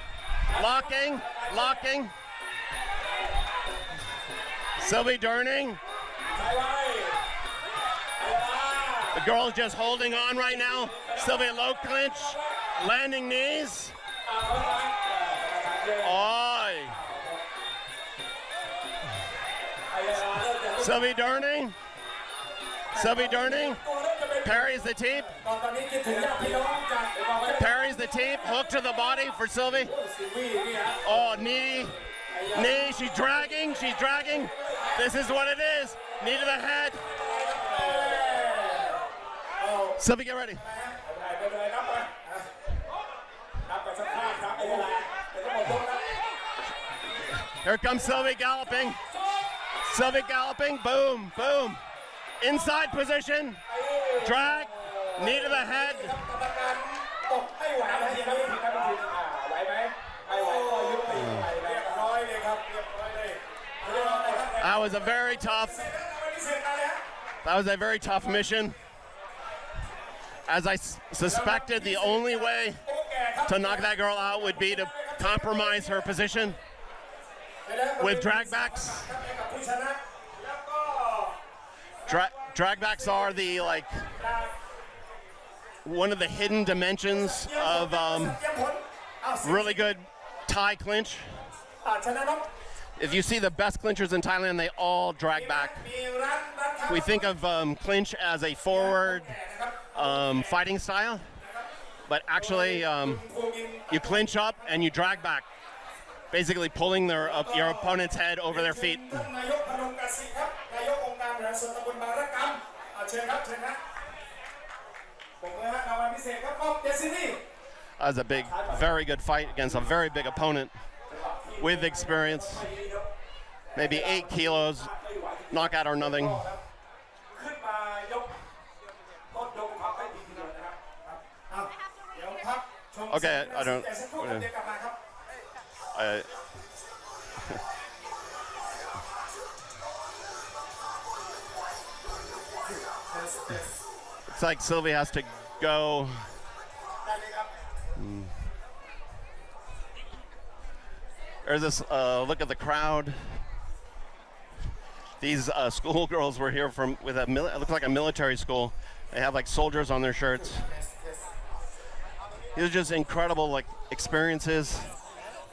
S3: Sylvie durning. The girl is just holding on right now. Sylvie low clinch, landing knees. Sylvie durning. Parries the teep. Parries the teep. Hook to the body for Sylvie. Oh, knee. Knee, she's dragging. This is what it is. Knee to the head. Sylvie, get ready. Here comes Sylvie galloping. Boom, boom. Inside position. Drag. Knee to the head. That was a very tough mission. As I suspected, the only way to knock that girl out would be to compromise her position with dragbacks. Dragbacks are the one of the hidden dimensions of really good Thai clinch. If you see the best clinchers in Thailand, they all drag back. We think of clinch as a forward fighting style, but actually you clinch up and you drag back, basically pulling your opponent's head over their feet. That was a very good fight against a very big opponent with experience. Maybe 8 kilos, knockout or nothing. Okay, I don't. It's like Sylvie has to go. There's this look at the crowd. These schoolgirls were here with it looks like a military school. They have like soldiers on their shirts. These are just incredible experiences.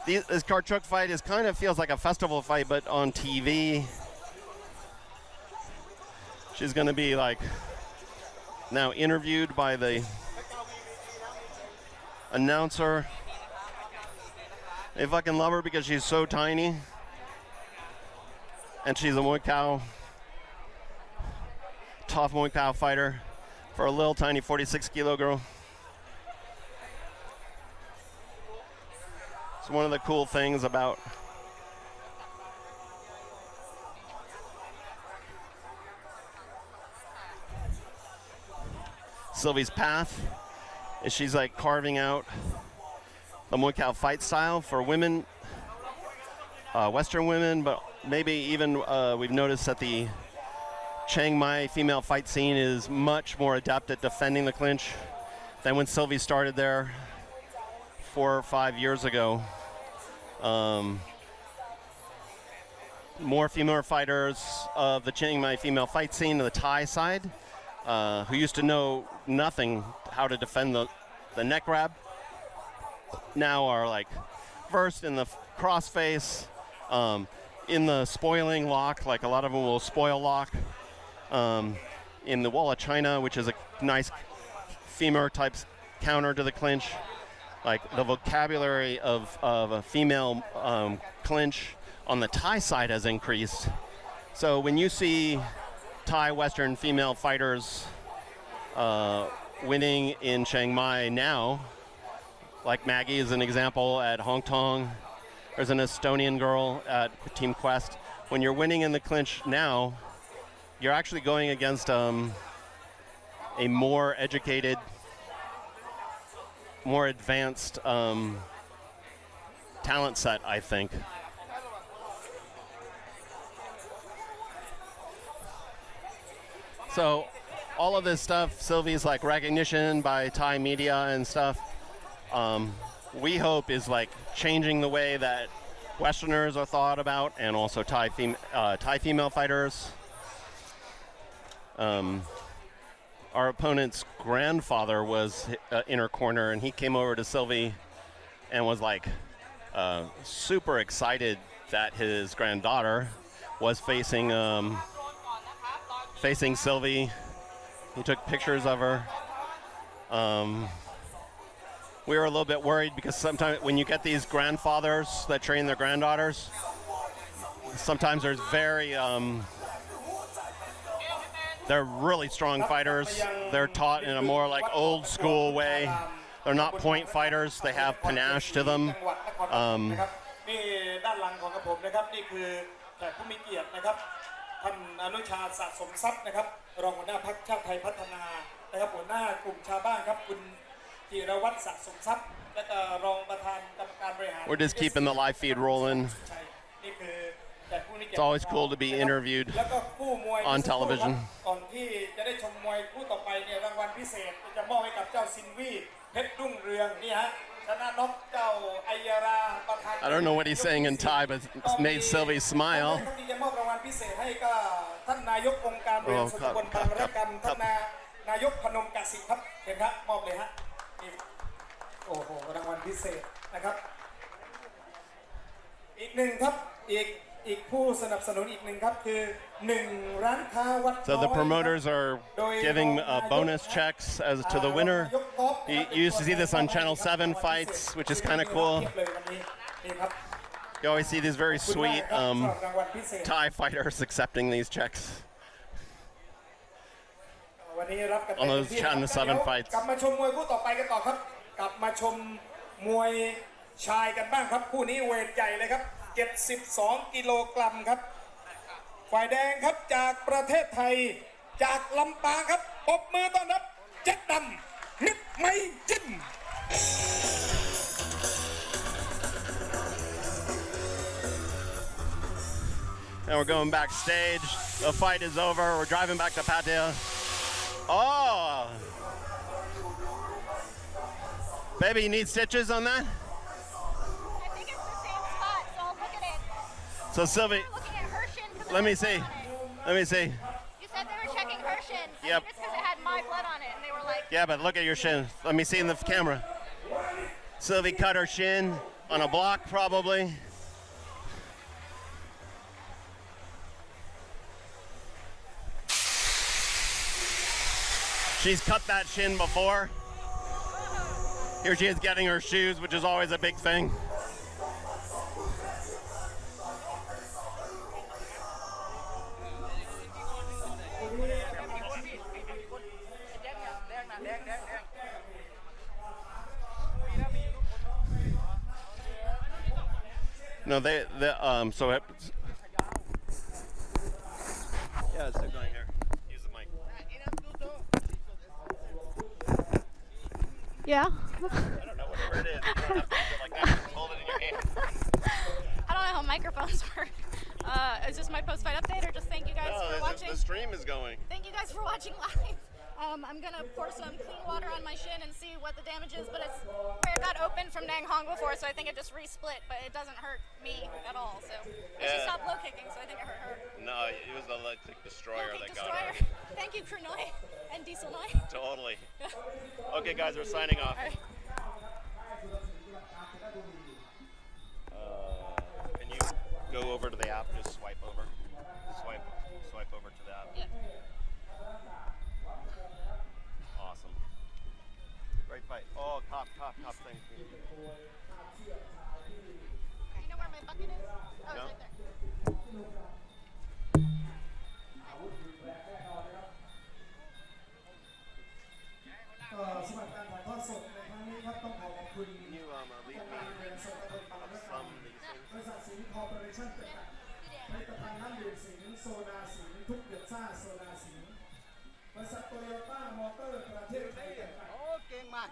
S3: This Chuek fight feels like a festival fight, but on TV. She's going to be now interviewed by the announcer. They fucking love her because she's so tiny. And she's a Muay Thai, tough Muay Thai fighter for a little tiny 46 kilo girl. It's one of the cool things about Sylvie's path is she's carving out the Muay Thai fight style for women, Western women, but maybe even we've noticed that the Chiang Mai female fight scene is much more adept at defending the clinch than when Sylvie started there 4 or 5 years ago. More female fighters of the Chiang Mai female fight scene to the Thai side, who used to know nothing how to defend the neck grab, now are versed in the crossface, in the spoiling lock, a lot of them will spoil lock, in the wall of China, which is a nice femur type counter to the clinch. The vocabulary of a female clinch on the Thai side has increased. So when you see Thai Western female fighters winning in Chiang Mai now, like Maggie is an example at Hong Kong. There's an Estonian girl at Team Quest. When you're winning in the clinch now, you're actually going against a more educated, more advanced talent set, I think. So all of this stuff, Sylvie's recognition by Thai media and stuff, we hope is changing the way that Westerners are thought about, and also Thai female fighters. Our opponent's grandfather was in her corner, and he came over to Sylvie and was super excited that his granddaughter was facing Sylvie. He took pictures of her. We were a little bit worried because sometimes when you get these grandfathers that train their granddaughters, sometimes there's they're really strong fighters. They're taught in a more like old school way. They're not point fighters. They have panache to them.
S4: นี่ด้านหลังของผมนะครับนี่คือแขกผู้มีเกียรตินะครับท่านอนุชาสะสมทรัพย์นะครับรองหัวหน้าพรรคชาติไทยพัฒนานะครับหัวหน้ากลุ่มชาวบ้านครับคุณจิรวัฒน์สะสมทรัพย์และก็รองประธานกรรมการบริหาร
S3: We're just keeping the live feed rolling.
S4: นี่คือแขกผู้มีเกียรติ
S3: It's always cool to be interviewed
S4: แล้วก็คู่มวย
S3: on television.
S4: ก่อนที่จะได้ชมมวยคู่ต่อไปเนี่ยรางวัลพิเศษจะมอบให้กับเจ้าซินวี่เพชรรุ่งเรืองนี่ฮะชนะน็อกเจ้าไอยาราประธาน
S3: I don't know what he's saying in Thai, but it's made Sylvie smile.
S4: ที่จะมอบรางวัลพิเศษให้ก็ท่านนายกองค์การบริหารส่วนตำบลบางระกำท่านนายกพนมกสิครับเห็นครับมอบเลยฮะนี่โอ้โหรางวัลพิเศษนะครับอีกหนึ่งครับอีกผู้สนับสนุนอีกหนึ่งครับคือ1ร้านค้าวัดน้อย
S3: So the promoters are giving bonus checks as to the winner. You used to see this on Channel 7 fights, which is kind of cool. You always see these very sweet Thai fighters accepting these checks on those Channel 7 fights.
S4: กลับมาชมมวยคู่ต่อไปกันต่อครับกลับมาชมมวยชายกันบ้างครับคู่นี้เวทใหญ่เลยครับ72กิโลกรัมครับฝ่ายแดงครับจากประเทศไทยจากลำปางครับปรบมือต้อนรับเจ็ดดำมิตรไม่จิ้ม
S3: And we're going backstage. The fight is over. We're driving back to Pattaya. Oh! Baby, you need stitches on that? So Sylvie, let me see.
S2: You said they were checking her shin.
S3: Yep.
S2: It's because it had my blood on it, and they were like.
S3: Yeah, but look at your shin. Let me see in the camera. Sylvie cut her shin on a block, probably. She's cut that shin before. Here she is getting her shoes, which is always a big thing. No, so it, yeah, it's still going here. Use the mic.
S2: Yeah.
S3: I don't know whatever it is. You don't have to do it like that. Just hold it in your hand.
S2: I don't know how microphones work. Is this my post-fight update, or just thank you guys for watching?
S3: The stream is going.
S2: Thank you guys for watching live. I'm gonna pour some clean water on my shin and see what the damage is, but it's where it got open from Nang Hong before, so I think it just re-split, but it doesn't hurt me at all, so. She stopped low kicking, so I think it hurt her.
S3: No, it was the electric destroyer that got her.
S2: Thank you, Krunoi and Diesel Noi.
S3: Totally. Okay, guys, we're signing off.
S2: All right.
S3: Can you go over to the app? Just swipe over. Swipe over to the app.
S2: Yeah.
S3: Awesome. Great fight. Oh, cop thing.
S2: You know where my bucket is? Oh,
S3: No.
S2: it's right there.
S4: สำหรับการถ่ายทอดสดในครั้งนี้ครับต้องขอขอบคุณ
S3: Can you leave me some of these things?
S4: บริษัทสิงห์คอร์ปอเรชั่นจำกัดผลิตภัณฑ์น้ำดื่มสิงห์โซดาสิงห์ทุกเดือดซ่าโซดาสิงห์บริษัทโตโยต้ามอเตอร์ประเทศไทยจำกัด
S5: โอ้เก่งมาก